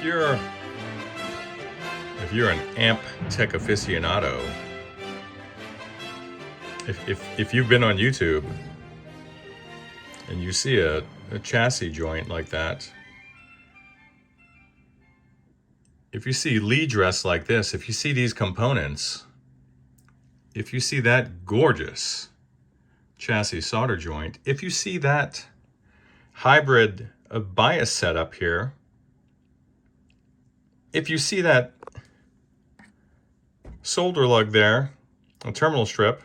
you're an amp tech aficionado, if you've been on YouTube and you see a chassis joint like that, if you see lead dress like this, if you see these components, if you see that gorgeous chassis solder joint, if you see that hybrid bias setup here, if you see that solder lug there, a terminal strip,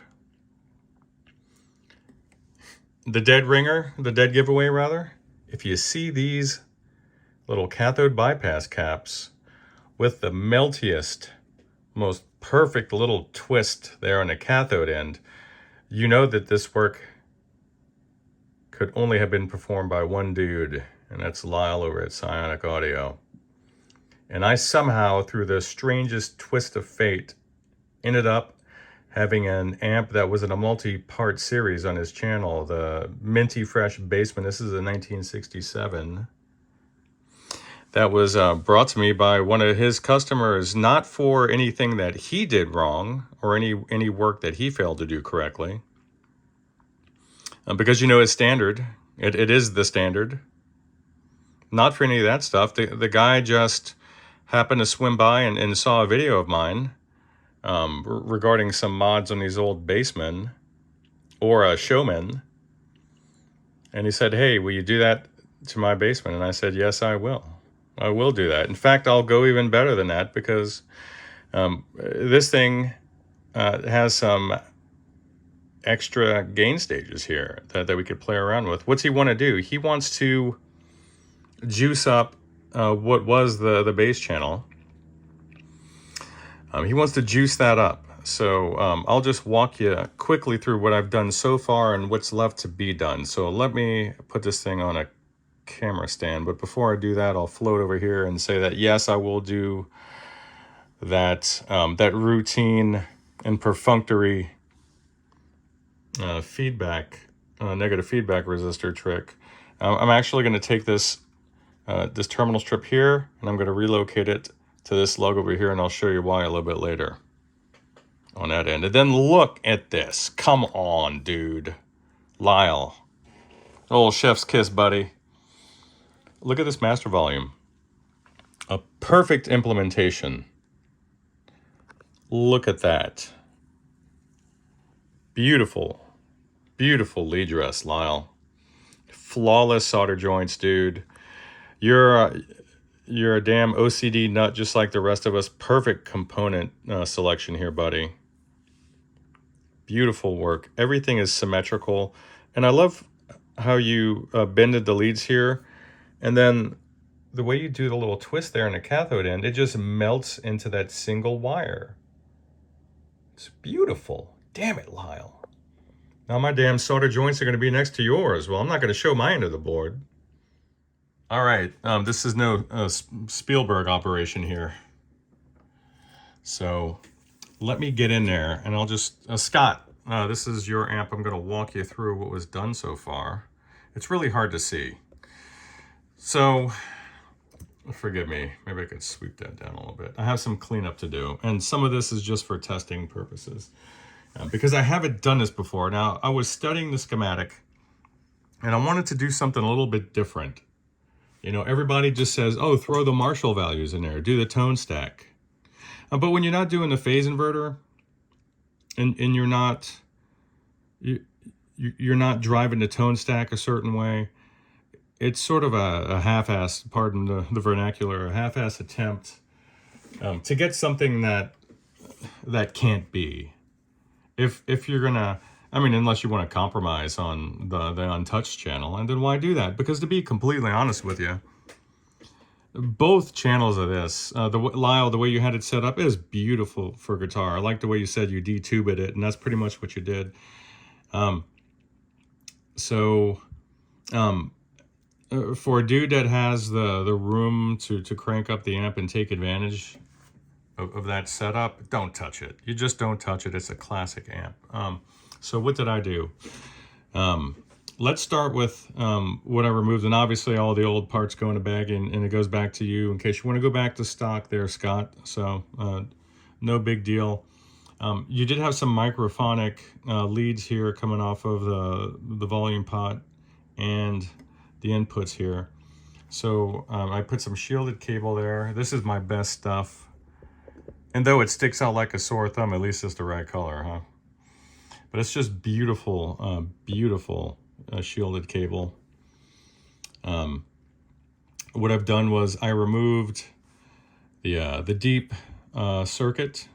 the dead ringer, the dead giveaway rather, if you see these little cathode bypass caps with the meltiest, most perfect little twist there on the cathode end, you know that this work could only have been performed by one dude, and that's Lyle over at Psionic Audio. And I somehow, through the strangest twist of fate, ended up having an amp that was in a multi-part series on his channel, the Minty Fresh Bassman. This is a 1967. That was brought to me by one of his customers, not for anything that he did wrong or any work that he failed to do correctly. Because you know it's standard. It is the standard. Not for any of that stuff. The guy just happened to swim by and saw a video of mine regarding some mods on these old Bassmen or a Showman. And he said, "Hey, will you do that to my Bassman?" And I said, "Yes, I will. I will do that. In fact, I'll go even better than that, because this thing has some extra gain stages here that we could play around with." What's he want to do? He wants to juice up what was the bass channel. He wants to juice that up. So I'll just walk you quickly through what I've done so far and what's left to be done. So let me put this thing on a camera stand, but before I do that, I'll float over here and say that yes, I will do that that routine and perfunctory feedback, negative feedback resistor trick. I'm actually going to take this this terminal strip here, and I'm going to relocate it to this lug over here, and I'll show you why a little bit later on that end. And then look at this. Come on, dude. Lyle. Old chef's kiss, buddy. Look at this master volume. A perfect implementation. Look at that. Beautiful, beautiful lead dress, Lyle. Flawless solder joints, dude. You're a damn OCD nut just like the rest of us. Perfect component selection here, buddy. Beautiful work. Everything is symmetrical. And I love how you bended the leads here. And then the way you do the little twist there in the cathode end, it just melts into that single wire. It's beautiful. Damn it, Lyle. Now my damn solder joints are going to be next to yours. Well, I'm not going to show my end of the board. All right, this is no Spielberg operation here. So let me get in there, and I'll just, Scott, this is your amp. I'm going to walk you through what was done so far. It's really hard to see. So, forgive me, maybe I could sweep that down a little bit. I have some cleanup to do, and some of this is just for testing purposes. Because I haven't done this before. Now, I was studying the schematic, and I wanted to do something a little bit different. You know, everybody just says, oh, throw the Marshall values in there, do the tone stack. But when you're not doing the phase inverter, and you're not driving the tone stack a certain way, it's sort of a half-ass, pardon the vernacular, a half-ass attempt to get something that can't be. If you're gonna, I mean, unless you want to compromise on the untouched channel, and then why do that? Because to be completely honest with you, both channels of this, Lyle, the way you had it set up is beautiful for guitar. I like the way you said you detubed it, and that's pretty much what you did. For a dude that has the room to crank up the amp and take advantage of that setup, don't touch it. You just don't touch it. It's a classic amp. So what did I do? let's start with what I removed, and obviously all the old parts go in a bag, and it goes back to you in case you want to go back to stock there, Scott. So no big deal. You did have some microphonic leads here coming off of the volume pot and the inputs here. So I put some shielded cable there. This is my best stuff. And though it sticks out like a sore thumb, at least it's the right color, huh? But it's just beautiful, beautiful shielded cable. What I've done was I removed the deep circuit.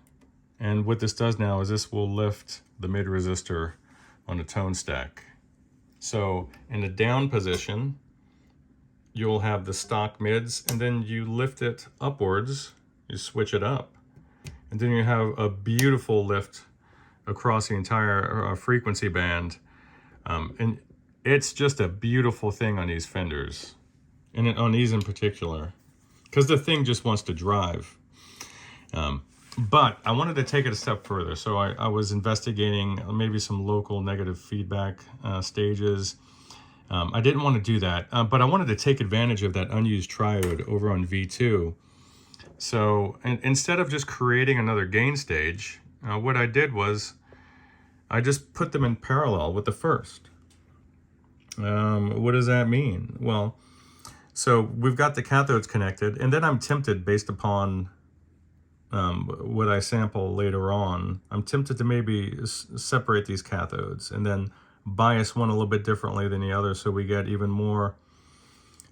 And what this does now is this will lift the mid resistor on a tone stack. So in the down position, you'll have the stock mids, and then you lift it upwards, you switch it up, and then you have a beautiful lift across the entire frequency band. And it's just a beautiful thing on these Fenders, and on these in particular, because the thing just wants to drive. But I wanted to take it a step further, so I was investigating maybe some local negative feedback stages. I didn't want to do that, but I wanted to take advantage of that unused triode over on V2. So instead of just creating another gain stage, what I did was I just put them in parallel with the first. What does that mean? Well, so we've got the cathodes connected, and then I'm tempted, based upon what I sample later on, I'm tempted to maybe separate these cathodes and then bias one a little bit differently than the other, so we get even more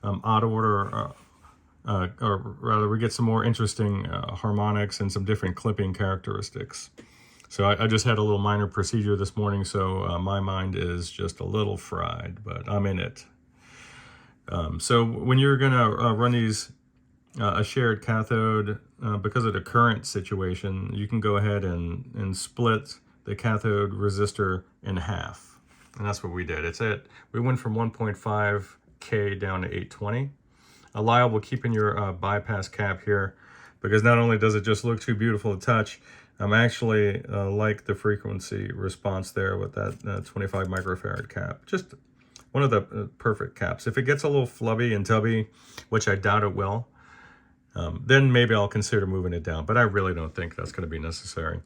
odd order, or rather we get some more interesting harmonics and some different clipping characteristics. So I just had a little minor procedure this morning, so my mind is just a little fried, but I'm in it. So when you're gonna run these a shared cathode, because of the current situation, you can go ahead and split the cathode resistor in half. And that's what we did. We went from 1.5K down to 820. Lyle will keep in your bypass cap here, because not only does it just look too beautiful to touch, I'm actually like the frequency response there with that 25 microfarad cap. Just one of the perfect caps. If it gets a little flubby and tubby, which I doubt it will, then maybe I'll consider moving it down, but I really don't think that's going to be necessary.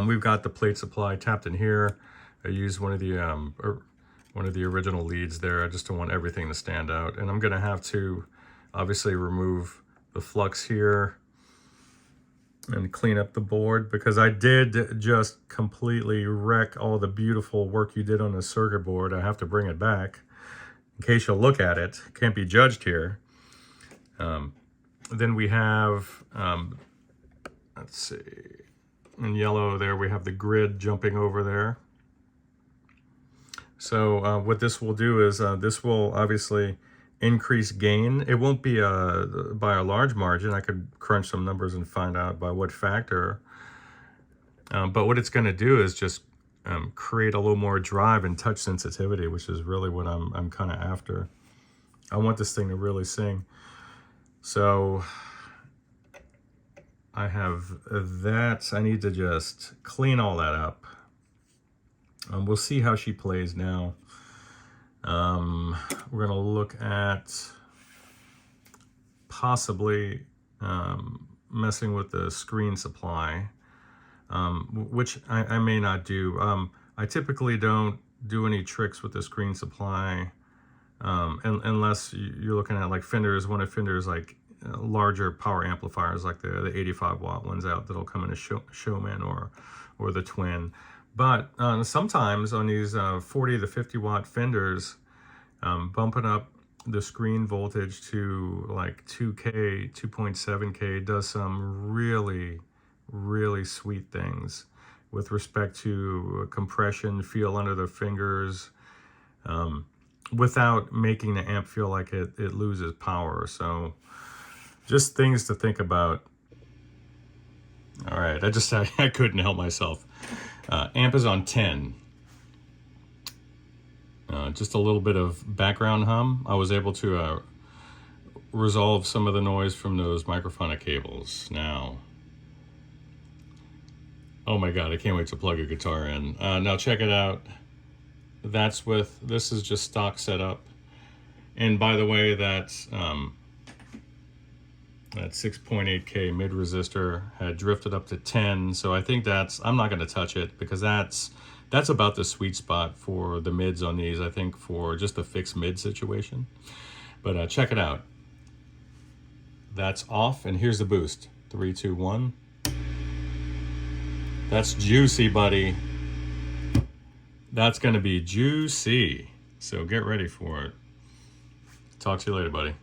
We've got the plate supply tapped in here. I used one of the original leads there. I just don't want everything to stand out, and I'm going to have to obviously remove the flux here and clean up the board, because I did just completely wreck all the beautiful work you did on the circuit board. I have to bring it back in case you'll look at it. Can't be judged here. Then we have, let's see, in yellow there, we have the grid jumping over there. So what this will do is this will obviously increase gain. It won't be by a large margin. I could crunch some numbers and find out by what factor. But what it's going to do is just create a little more drive and touch sensitivity, which is really what I'm kind of after. I want this thing to really sing. So I have that. I need to just clean all that up. We'll see how she plays now. We're going to look at possibly messing with the screen supply, which I may not do. I typically don't do any tricks with the screen supply unless you're looking at like Fender's, one of Fender's like larger power amplifiers, like the 85 watt ones out that'll come in a Showman or the Twin. But sometimes on these 40 to 50 watt Fenders, bumping up the screen voltage to like 2K, 2.7K does some really, really sweet things with respect to compression, feel under the fingers, without making the amp feel like it loses power. So just things to think about. All right, I couldn't help myself. Amp is on 10. Just a little bit of background hum. I was able to resolve some of the noise from those microphonic cables. Now, oh my God, I can't wait to plug a guitar in. Now check it out. That's with, this is just stock setup. And by the way, that's that 6.8K mid resistor had drifted up to 10. So I think that's, I'm not going to touch it because that's about the sweet spot for the mids on these, I think, for just a fixed mid situation. But check it out. That's off, and here's the boost. 3, 2, 1. That's juicy, buddy. That's going to be juicy. So get ready for it. Talk to you later, buddy.